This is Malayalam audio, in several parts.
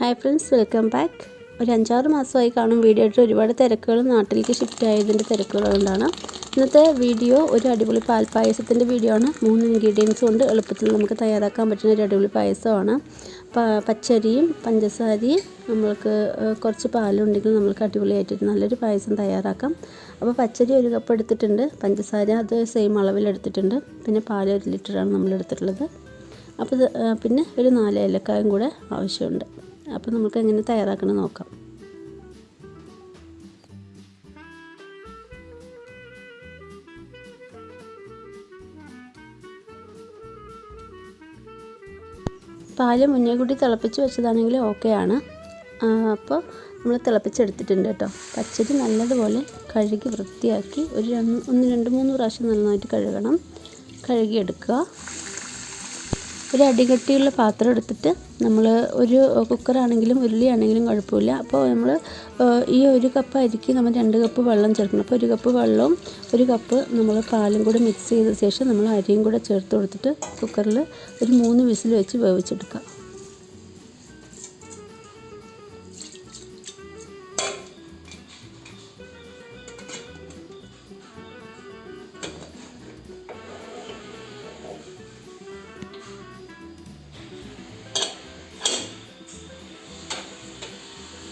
Hi friends, welcome back. ഒരു 5-6 മാസമായി കാണും വീഡിയോ ഇട്ട് ഒരുപാട് തിരക്കുകൾ നാട്ടിലേക്ക് ഷിഫ്റ്റ് ആയതിൻ്റെ തിരക്കുകൾ കൊണ്ടാണ്. ഇന്നത്തെ വീഡിയോ ഒരു അടിപൊളി പാൽ പായസത്തിൻ്റെ വീഡിയോ ആണ്. 3 ഇൻഗ്രീഡിയൻസ് കൊണ്ട് എളുപ്പത്തിൽ നമുക്ക് തയ്യാറാക്കാൻ പറ്റുന്ന ഒരു അടിപൊളി പായസമാണ്. പച്ചരിയും പഞ്ചസാരയും നമുക്ക് കുറച്ച് പാലുണ്ടെങ്കിൽ നമുക്ക് അടിപൊളിയായിട്ട് നല്ലൊരു പായസം തയ്യാറാക്കാം. അപ്പോൾ പച്ചരി 1 കപ്പ് എടുത്തിട്ടുണ്ട്, പഞ്ചസാര അത് സെയിം അളവിൽ എടുത്തിട്ടുണ്ട്, പിന്നെ പാൽ 1 ലിറ്ററാണ് നമ്മൾ എടുത്തിട്ടുള്ളത്. അപ്പോൾ പിന്നെ ഒരു 4 ഏലക്കായും കൂടെ ആവശ്യമുണ്ട്. അപ്പോൾ നമുക്ക് എങ്ങനെ തയ്യാറാക്കണം നോക്കാം. പാല് മുന്നേ കൂടി തിളപ്പിച്ച് വെച്ചതാണെങ്കിൽ ഓക്കെ ആണ്. അപ്പോൾ നമ്മൾ തിളപ്പിച്ചെടുത്തിട്ടുണ്ട് കേട്ടോ. പച്ചരി നല്ലതുപോലെ കഴുകി വൃത്തിയാക്കി ഒരു 2-3 പ്രാവശ്യം നന്നായിട്ട് കഴുകണം. കഴുകിയെടുക്കുക. ഒരു അടികട്ടിയുള്ള പാത്രം എടുത്തിട്ട് നമ്മൾ ഒരു കുക്കറാണെങ്കിലും ഉരുളിയാണെങ്കിലും കുഴപ്പമില്ല. അപ്പോൾ നമ്മൾ ഈ 1 കപ്പ് അരിക്ക് നമ്മൾ 2 കപ്പ് വെള്ളം ചേർക്കണം. അപ്പോൾ 1 കപ്പ് വെള്ളവും 1 കപ്പ് നമ്മൾ പാലും കൂടെ മിക്സ് ചെയ്ത ശേഷം നമ്മൾ അരിയും കൂടെ ചേർത്ത് കൊടുത്തിട്ട് കുക്കറിൽ ഒരു 3 വിസിൽ വെച്ച് വേവിച്ചെടുക്കുക.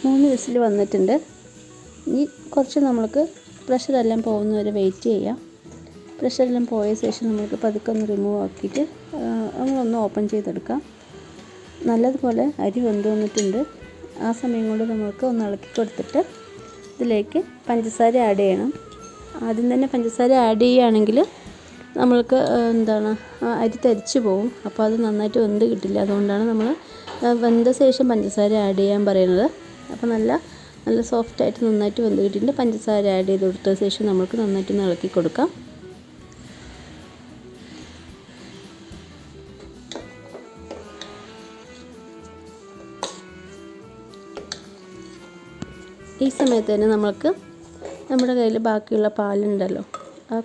മൂന്ന് വിസിൽ വന്നിട്ടുണ്ട്. ഇനി കുറച്ച് നമുക്ക് പ്രഷറെല്ലാം പോകുന്നവരെ വെയിറ്റ് ചെയ്യാം. പ്രഷറെല്ലാം പോയ ശേഷം നമുക്ക് പതുക്കെ ഒന്ന് റിമൂവ് ആക്കിയിട്ട് നമ്മളൊന്ന് ഓപ്പൺ ചെയ്തെടുക്കാം. നല്ലതുപോലെ അരി വെന്ത് വന്നിട്ടുണ്ട്. ആ സമയം കൊണ്ട് നമുക്ക് ഒന്ന് ഇളക്കി കൊടുത്തിട്ട് ഇതിലേക്ക് പഞ്ചസാര ആഡ് ചെയ്യണം. ആദ്യം തന്നെ പഞ്ചസാര ആഡ് ചെയ്യുകയാണെങ്കിൽ നമ്മൾക്ക് അരി തരിച്ച് പോകും. അപ്പോൾ അത് നന്നായിട്ട് വെന്ത് കിട്ടില്ല. അതുകൊണ്ടാണ് നമ്മൾ വെന്ത ശേഷം പഞ്ചസാര ആഡ് ചെയ്യാൻ പറയുന്നത്. അപ്പോൾ നല്ല സോഫ്റ്റായിട്ട് നന്നായിട്ട് വെന്ത് കിട്ടിയിട്ട് പഞ്ചസാര ആഡ് ചെയ്ത് കൊടുത്ത ശേഷം നമുക്ക് നന്നായിട്ട് ഇളക്കി കൊടുക്കാം. ഈ സമയത്ത് തന്നെ നമുക്ക് നമ്മുടെ കയ്യിൽ ബാക്കിയുള്ള പാലുണ്ടല്ലോ,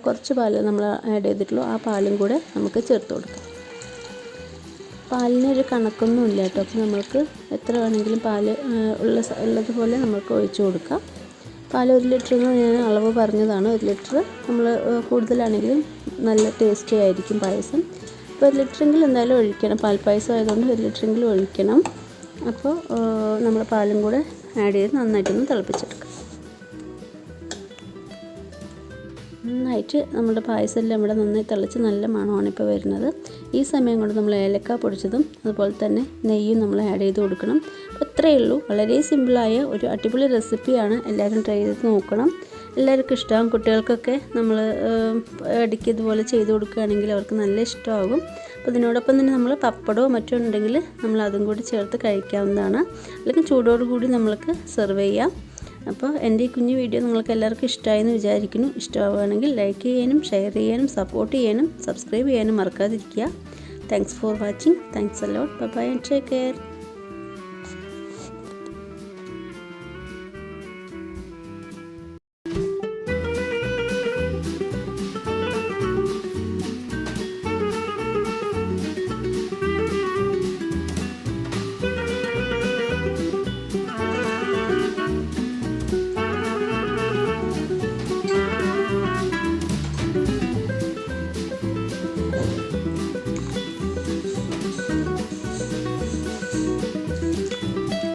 കുറച്ച് പാൽ നമ്മൾ ആഡ് ചെയ്തിട്ടുള്ളൂ. ആ പാലും കൂടെ നമുക്ക് ചേർത്ത് കൊടുക്കാം. പാലിനൊരു കണക്കൊന്നും ഇല്ല കേട്ടോ. അപ്പോൾ നമുക്ക് എത്ര വേണമെങ്കിലും പാൽ ഉള്ളതുപോലെ നമുക്ക് ഒഴിച്ചു കൊടുക്കാം. പാൽ 1 ലിറ്റർ എന്ന് ഞാൻ അളവ് പറഞ്ഞതാണ്. 1 ലിറ്റർ നമ്മൾ കൂടുതലാണെങ്കിലും നല്ല ടേസ്റ്റി ആയിരിക്കും പായസം. അപ്പോൾ 1 ലിറ്ററെങ്കിലും എന്തായാലും ഒഴിക്കണം. പാൽ പായസം ആയതുകൊണ്ട് 1 ലിറ്ററെങ്കിലും ഒഴിക്കണം. അപ്പോൾ നമ്മൾ പാലും കൂടെ ആഡ് ചെയ്ത് നന്നായിട്ടൊന്ന് തിളപ്പിച്ചെടുക്കാം. നന്നായിട്ട് നമ്മുടെ പായസം എല്ലാം ഇവിടെ നന്നായി തിളച്ച് നല്ല മണമാണ് ഇപ്പോൾ വരുന്നത്. ഈ സമയം കൊണ്ട് നമ്മൾ ഏലക്ക പൊടിച്ചതും അതുപോലെ തന്നെ നെയ്യും നമ്മൾ ആഡ് ചെയ്ത് കൊടുക്കണം. അത്രയേ ഉള്ളൂ. വളരെ സിമ്പിളായ ഒരു അടിപൊളി റെസിപ്പിയാണ്. എല്ലാവരും ട്രൈ ചെയ്ത് നോക്കണം. എല്ലാവർക്കും ഇഷ്ടമാകും. കുട്ടികൾക്കൊക്കെ നമ്മൾ ഇടയ്ക്ക് ഇതുപോലെ ചെയ്ത് കൊടുക്കുകയാണെങ്കിൽ അവർക്ക് നല്ല ഇഷ്ടമാകും. അപ്പോൾ ഇതിനോടൊപ്പം തന്നെ നമ്മൾ പപ്പടമോ മറ്റോ ഉണ്ടെങ്കിൽ നമ്മൾ അതും കൂടി ചേർത്ത് കഴിക്കാവുന്നതാണ്. അല്ലെങ്കിൽ ചൂടോടുകൂടി നമ്മൾക്ക് സെർവ് ചെയ്യാം. അപ്പോൾ എൻ്റെ ഈ കുഞ്ഞു വീഡിയോ നിങ്ങൾക്ക് എല്ലാവർക്കും ഇഷ്ടമായെന്ന് വിചാരിക്കുന്നു. ഇഷ്ടമാവുകയാണെങ്കിൽ ലൈക്ക് ചെയ്യാനും ഷെയർ ചെയ്യാനും സപ്പോർട്ട് ചെയ്യാനും സബ്സ്ക്രൈബ് ചെയ്യാനും മറക്കാതിരിക്കുക. Thanks for watching. Thanks a lot. Bye bye and take care.